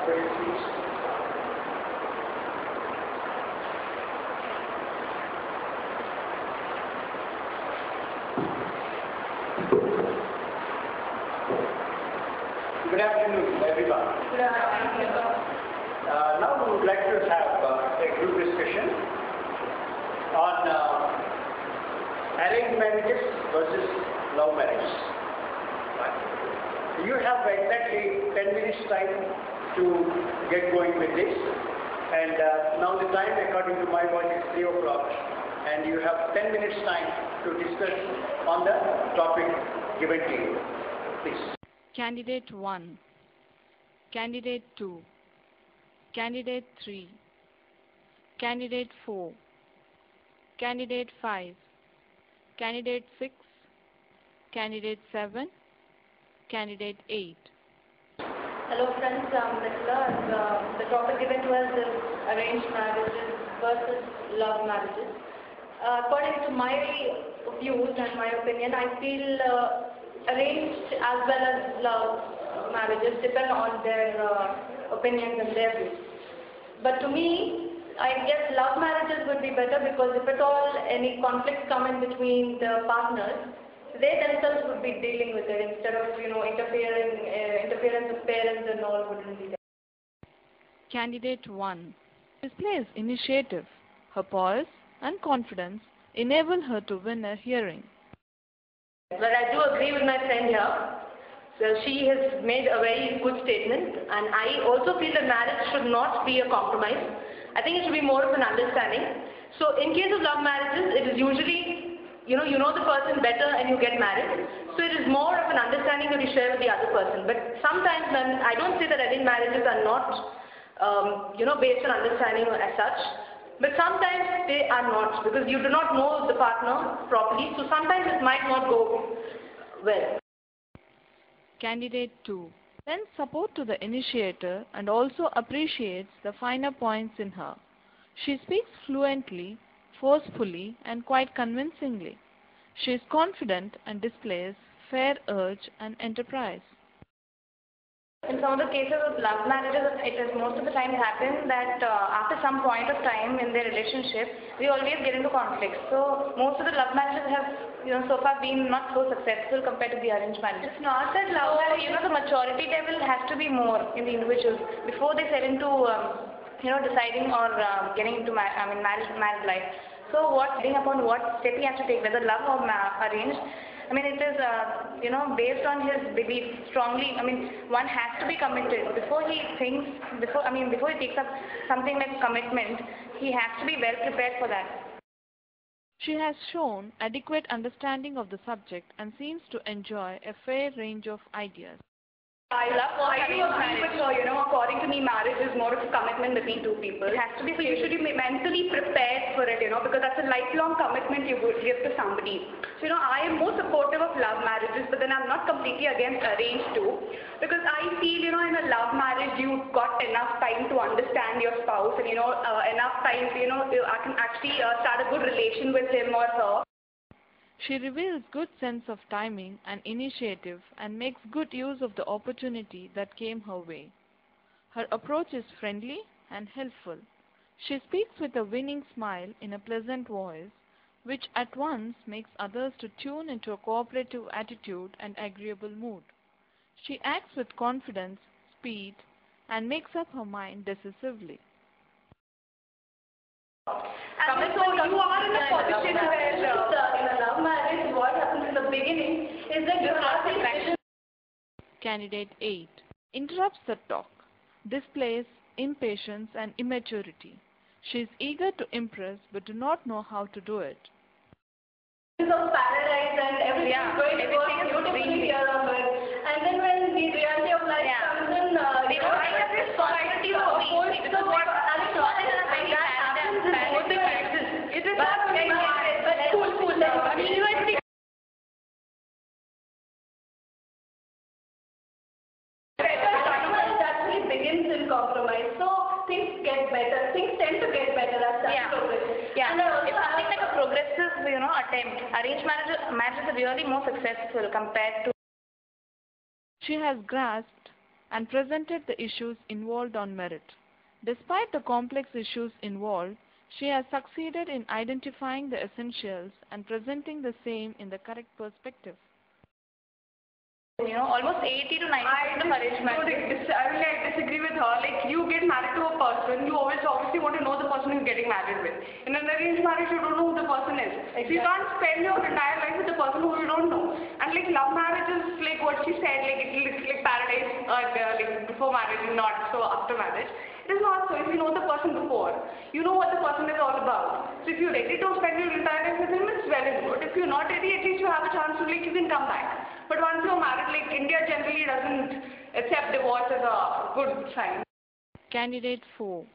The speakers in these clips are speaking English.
Could you please? Good afternoon, everyone. Good afternoon. Now we would like to have a group discussion on arranged marriages versus love marriages. You have exactly 10 minutes time to get going with this, and now the time according to my watch is 3 o'clock, and you have 10 minutes time to discuss on the topic given to you. Please. Candidate 1, Candidate 2, Candidate 3, Candidate 4, Candidate 5, Candidate 6, Candidate 7, Candidate 8. Hello friends, the topic given to us is arranged marriages versus love marriages. According to my views and my opinion, I feel arranged as well as love marriages depend on their opinions and their views. But to me, I guess love marriages would be better because if at all any conflicts come in between the partners, they themselves would be dealing with it instead of interference of parents and all wouldn't be there. Candidate 1 displays initiative. Her poise and confidence enable her to win a hearing. But I do agree with my friend here. So she has made a very good statement, and I also feel that marriage should not be a compromise. I think it should be more of an understanding. So in case of love marriages, it is usually, you know the person better and you get married. So it is more of an understanding that you share with the other person. But sometimes, and I don't say that arranged marriages are not, based on understanding as such. But sometimes they are not, because you do not know the partner properly, so sometimes it might not go well. Candidate 2 lends support to the initiator and also appreciates the finer points in her. She speaks fluently, forcefully, and quite convincingly. She is confident and displays fair urge and enterprise. In some of the cases of love marriages, it has most of the time happened that after some point of time in their relationship, we always get into conflicts. So most of the love marriages have, so far been not so successful compared to the arranged marriages. It's not that love marriage, the maturity level has to be more in the individuals before they set into, deciding or getting into marriage life. So depending upon what step he has to take, whether love or arranged. It is, based on his belief strongly. One has to be committed before he thinks, before he takes up something like commitment, he has to be well prepared for that. She has shown adequate understanding of the subject and seems to enjoy a fair range of ideas. I do agree with her, according to me, marriage is more of a commitment between two people. It has to be, so you should be mentally prepared for it, because that's a lifelong commitment you would give to somebody. So, I am more supportive of love marriages, but then I'm not completely against arranged too. Because I feel, in a love marriage, you've got enough time to understand your spouse and, enough time to, I can actually start a good relation with him or her. She reveals good sense of timing and initiative and makes good use of the opportunity that came her way. Her approach is friendly and helpful. She speaks with a winning smile in a pleasant voice, which at once makes others to tune into a cooperative attitude and agreeable mood. She acts with confidence, speed, and makes up her mind decisively. So you are in a position where in a love marriage, what happens in the beginning is that you have the vision. Candidate 8 interrupts the talk, displays impatience and immaturity. She is eager to impress but do not know how to do it. Of paradise and everything is going to work beautifully here on earth. And then when the reality of life comes in, the kind of responsibility of opposed to what happens in both the cases. It is not very hard, but cool. University. It actually begins in compromise. So things get better. Things tend to get better as time progresses. Yeah, it's something like a progressive, attempt. Arranged marriages are really more successful compared to. She has grasped and presented the issues involved on merit. Despite the complex issues involved, she has succeeded in identifying the essentials and presenting the same in the correct perspective. Almost 80 to 90% of arranged marriage. I disagree with her. Like, you get married to a person, you obviously want to know the person you're getting married with. In an arranged marriage, you don't know who the person is. Exactly. So you can't spend your entire life with the person who you don't know. And like, love marriage is like what she said, like it looks like paradise, like before marriage, not so after marriage. It is not so. If you know the person before, you know what the person is all about. So if you're ready to spend your entire life with him, it's well and good. If you're not ready, at least you have a chance to, like, you can come back. But once you're married, like, India generally doesn't accept divorce as a good sign. Candidate 4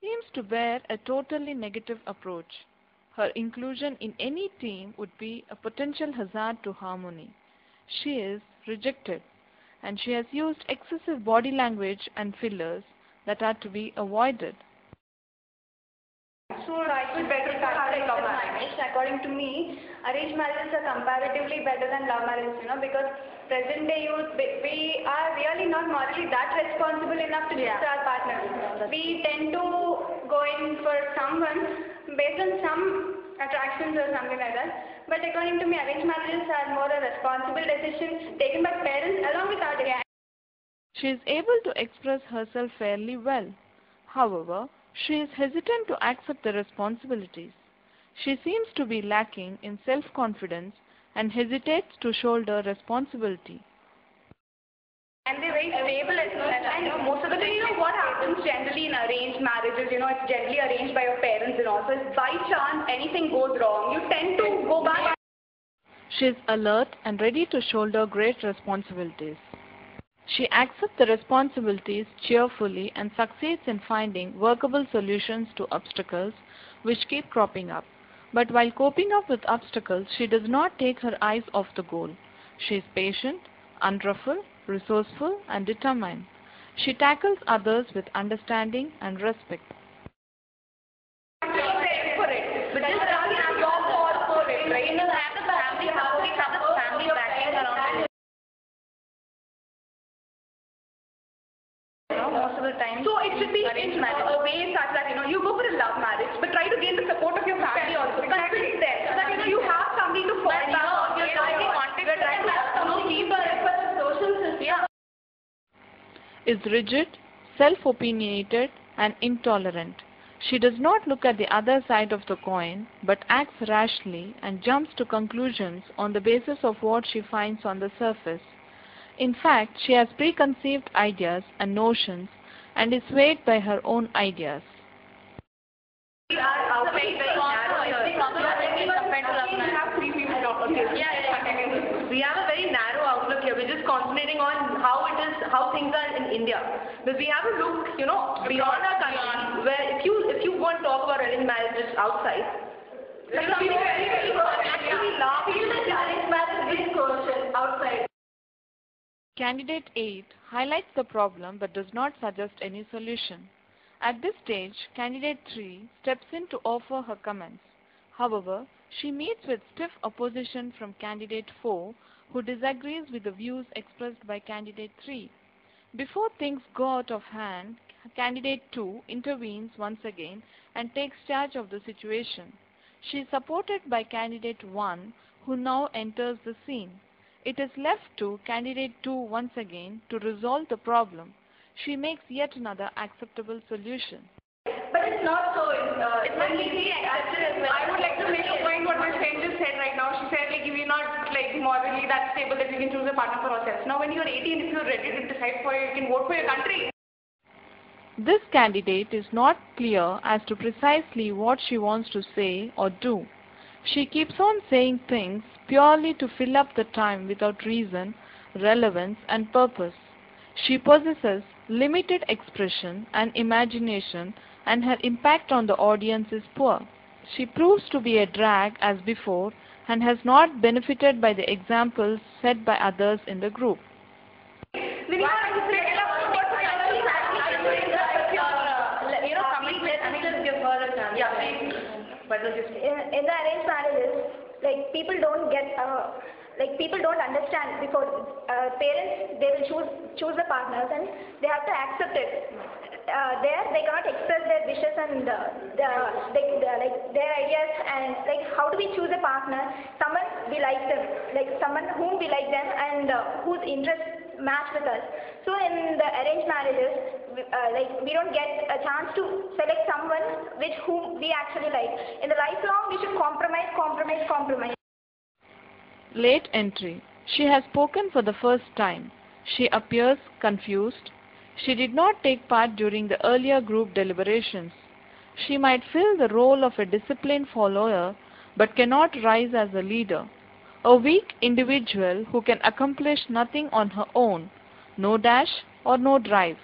seems to bear a totally negative approach. Her inclusion in any team would be a potential hazard to harmony. She is rejected, and she has used excessive body language and fillers that are to be avoided. So I could better start love marriage. According to me, arranged marriages are comparatively better than love marriages, because present day youth, we are really not morally that responsible enough to choose our partner. We tend to go in for someone based on some attractions or something like that. But according to me, arranged marriages are more a responsible decision taken by parents along with our dad. She is able to express herself fairly well. However, she is hesitant to accept the responsibilities. She seems to be lacking in self-confidence and hesitates to shoulder responsibility. And they're very stable as well. And most of the time, what happens generally in arranged marriages, it's generally arranged by your parents and all. So if by chance anything goes wrong, you tend to go back. She is alert and ready to shoulder great responsibilities. She accepts the responsibilities cheerfully and succeeds in finding workable solutions to obstacles which keep cropping up. But while coping up with obstacles, she does not take her eyes off the goal. She is patient, unruffled, resourceful, and determined. She tackles others with understanding and respect. But this is your fault for it, right? You have the family support, you have the family backing around it. Most of the time. So it should be in a way such that, you go for a love marriage, but try to gain the support of your family also. Exactly. So that, you have somebody to fall back on. You're trying to have no people, but the social system is rigid, self-opinionated, and intolerant. She does not look at the other side of the coin, but acts rashly and jumps to conclusions on the basis of what she finds on the surface. In fact, she has preconceived ideas and notions and is swayed by her own ideas. we are very We have a very narrow outlook here. We're just concentrating on how things are in India. But we have to look, beyond our country, where if you want to talk about arranged marriages outside, outside. Candidate 8 highlights the problem but does not suggest any solution. At this stage, Candidate 3 steps in to offer her comments. However, she meets with stiff opposition from Candidate 4, who disagrees with the views expressed by Candidate 3. Before things go out of hand, Candidate 2 intervenes once again and takes charge of the situation. She is supported by Candidate 1, who now enters the scene. It is left to Candidate 2 once again to resolve the problem. She makes yet another acceptable solution. But it's not so. It's not easy accepted as well. I would like to make a point what my friend just said right now. She said, we're not morally that stable that we can choose a partner for ourselves. Now when you're 18, if you're ready to decide for it, you can vote for your country. This candidate is not clear as to precisely what she wants to say or do. She keeps on saying things purely to fill up the time without reason, relevance, and purpose. She possesses limited expression and imagination, and her impact on the audience is poor. She proves to be a drag as before and has not benefited by the examples set by others in the group. In the arranged marriages, people don't get like people don't understand before parents, they will choose the partners and they have to accept it. There they cannot express their wishes and like their ideas, and like how do we choose a partner? Someone we like them, like someone whom we like them and whose interests match with us. So in the arranged marriages, like we don't get a chance to select someone whom we actually like. In the lifelong, we should compromise. Late entry. She has spoken for the first time. She appears confused. She did not take part during the earlier group deliberations. She might fill the role of a disciplined follower but cannot rise as a leader. A weak individual who can accomplish nothing on her own, no dash or no drive.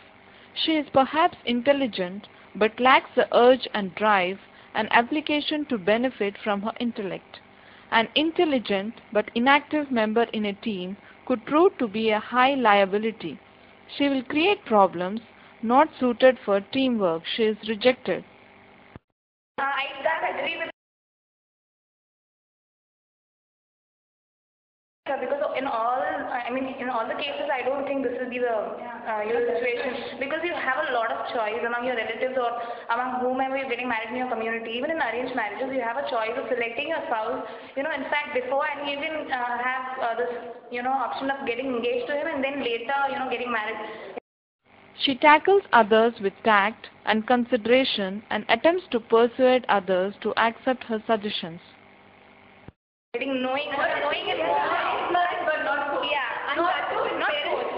She is perhaps intelligent but lacks the urge and drive and application to benefit from her intellect. An intelligent but inactive member in a team could prove to be a high liability. She will create problems not suited for teamwork. She is rejected. I don't agree with because in all the cases, I don't think this will be the situation, because you have a lot of choice among your relatives or among whomever you're getting married in your community. Even in arranged marriages, you have a choice of selecting your spouse. In fact, before, and you even have this option of getting engaged to him and then later getting married. She tackles others with tact and consideration and attempts to persuade others to accept her suggestions. Knowing is but not force. Yeah, not force.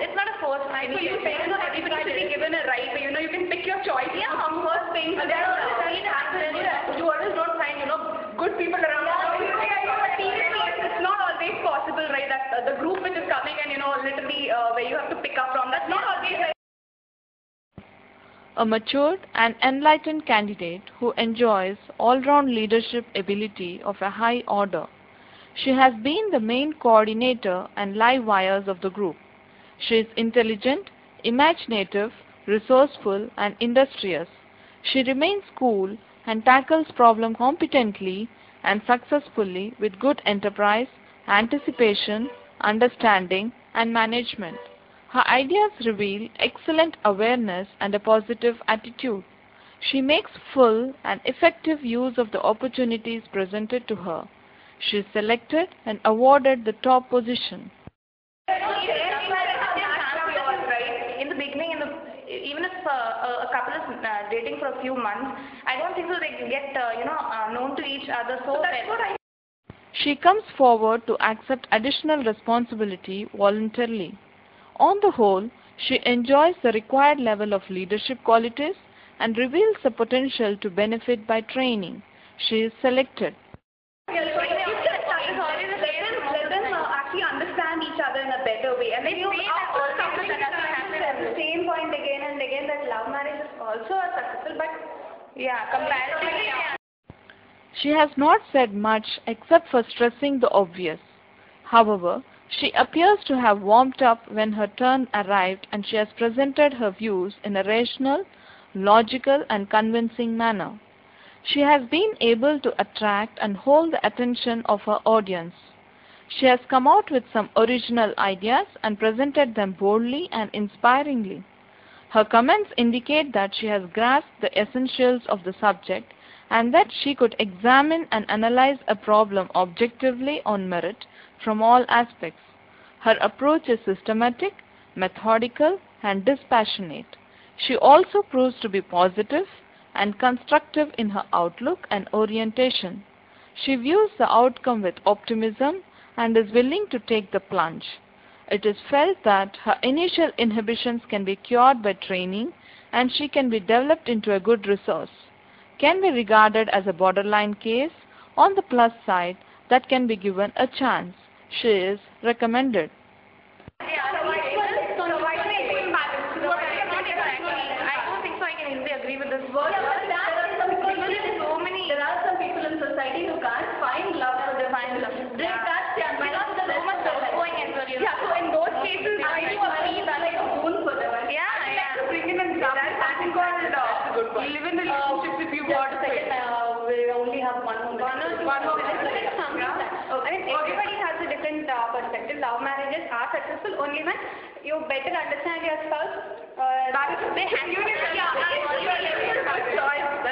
It's not a force. So you say everybody should be given a right, but you can pick your choice. Yeah, of course, things. You always don't find good people around. It's not always possible, right? That the group which is coming and literally where you have to pick up from. That's not always right. A matured and enlightened candidate who enjoys all-round leadership ability of a high order. She has been the main coordinator and live wires of the group. She is intelligent, imaginative, resourceful, and industrious. She remains cool and tackles problems competently and successfully with good enterprise, anticipation, understanding, and management. Her ideas reveal excellent awareness and a positive attitude. She makes full and effective use of the opportunities presented to her. She is selected and awarded the top position. In the beginning, even if a couple is dating for a few months, I don't think so they can get known to each other so well. She comes forward to accept additional responsibility voluntarily. On the whole, she enjoys the required level of leadership qualities and reveals the potential to benefit by training. She is selected. Let them actually understand each other in a better way. And then at the same point again and again that love marriage is also successful, but comparatively. She has not said much except for stressing the obvious. However, she appears to have warmed up when her turn arrived, and she has presented her views in a rational, logical, and convincing manner. She has been able to attract and hold the attention of her audience. She has come out with some original ideas and presented them boldly and inspiringly. Her comments indicate that she has grasped the essentials of the subject and that she could examine and analyze a problem objectively on merit from all aspects. Her approach is systematic, methodical, and dispassionate. She also proves to be positive and constructive in her outlook and orientation. She views the outcome with optimism and is willing to take the plunge. It is felt that her initial inhibitions can be cured by training and she can be developed into a good resource. Can be regarded as a borderline case. On the plus side, that can be given a chance. She is recommended. Agree with this. there are some people in society who can't find love for their Find love. They can't stand by. So in those cases, I feel that like a boon for them. To bring in an example, something called live in relationships if you want to say. We only have one more. One more. I mean, everybody has a different perspective. are successful only when you better understand your spouse. That is, they have you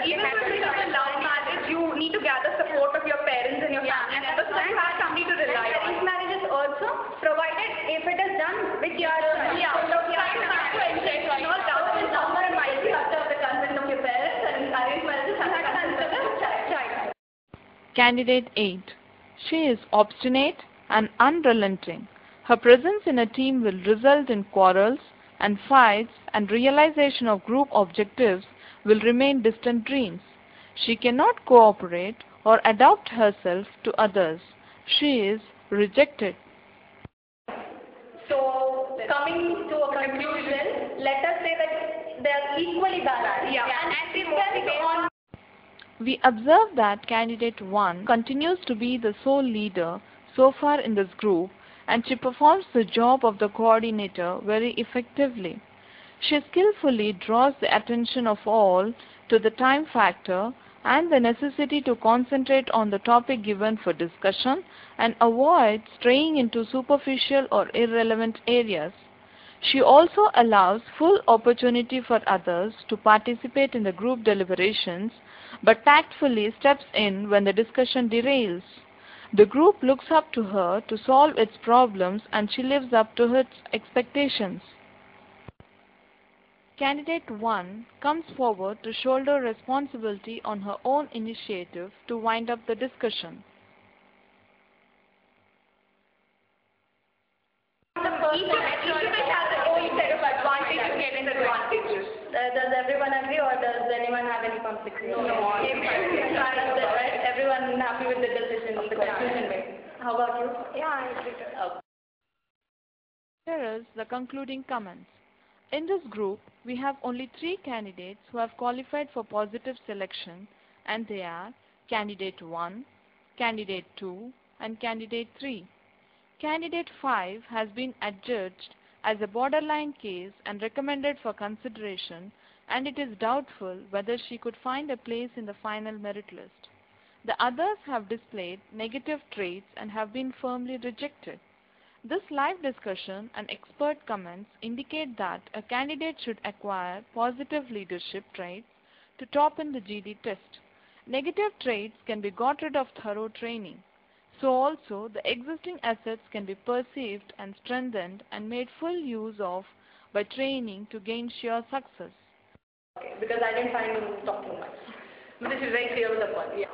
Even if it is a love marriage, you need to gather support of your parents and your family members, so you have somebody to rely on. Arranged marriage is also provided if it is done with your no doubt and number and might after the consent of your parents, and arranged marriages have to consent of the child. Candidate 8. She is obstinate and unrelenting. Her presence in a team will result in quarrels and fights, and realization of group objectives will remain distant dreams. She cannot cooperate or adapt herself to others. She is rejected. So, coming to a conclusion, let us say that they are equally balanced. Yeah. And it depends on. We observe that candidate 1 continues to be the sole leader so far in this group, and she performs the job of the coordinator very effectively. She skillfully draws the attention of all to the time factor and the necessity to concentrate on the topic given for discussion and avoid straying into superficial or irrelevant areas. She also allows full opportunity for others to participate in the group deliberations, but tactfully steps in when the discussion derails. The group looks up to her to solve its problems, and she lives up to its expectations. Candidate 1 comes forward to shoulder responsibility on her own initiative to wind up the discussion. Each of it has its own set of advantages and disadvantages. Does everyone agree, or does anyone have any conflict? No. Everyone happy with the decision, the conclusion made. How about you? Yeah, I agree. Here is the concluding comments. In this group, we have only 3 candidates who have qualified for positive selection, and they are Candidate 1, Candidate 2, and Candidate 3. Candidate 5 has been adjudged as a borderline case and recommended for consideration, and it is doubtful whether she could find a place in the final merit list. The others have displayed negative traits and have been firmly rejected. This live discussion and expert comments indicate that a candidate should acquire positive leadership traits to top in the GD test. Negative traits can be got rid of thorough training. So also the existing assets can be perceived and strengthened and made full use of by training to gain sure success. Okay, because I didn't find him talking much. But this is very clear with the point. Yeah.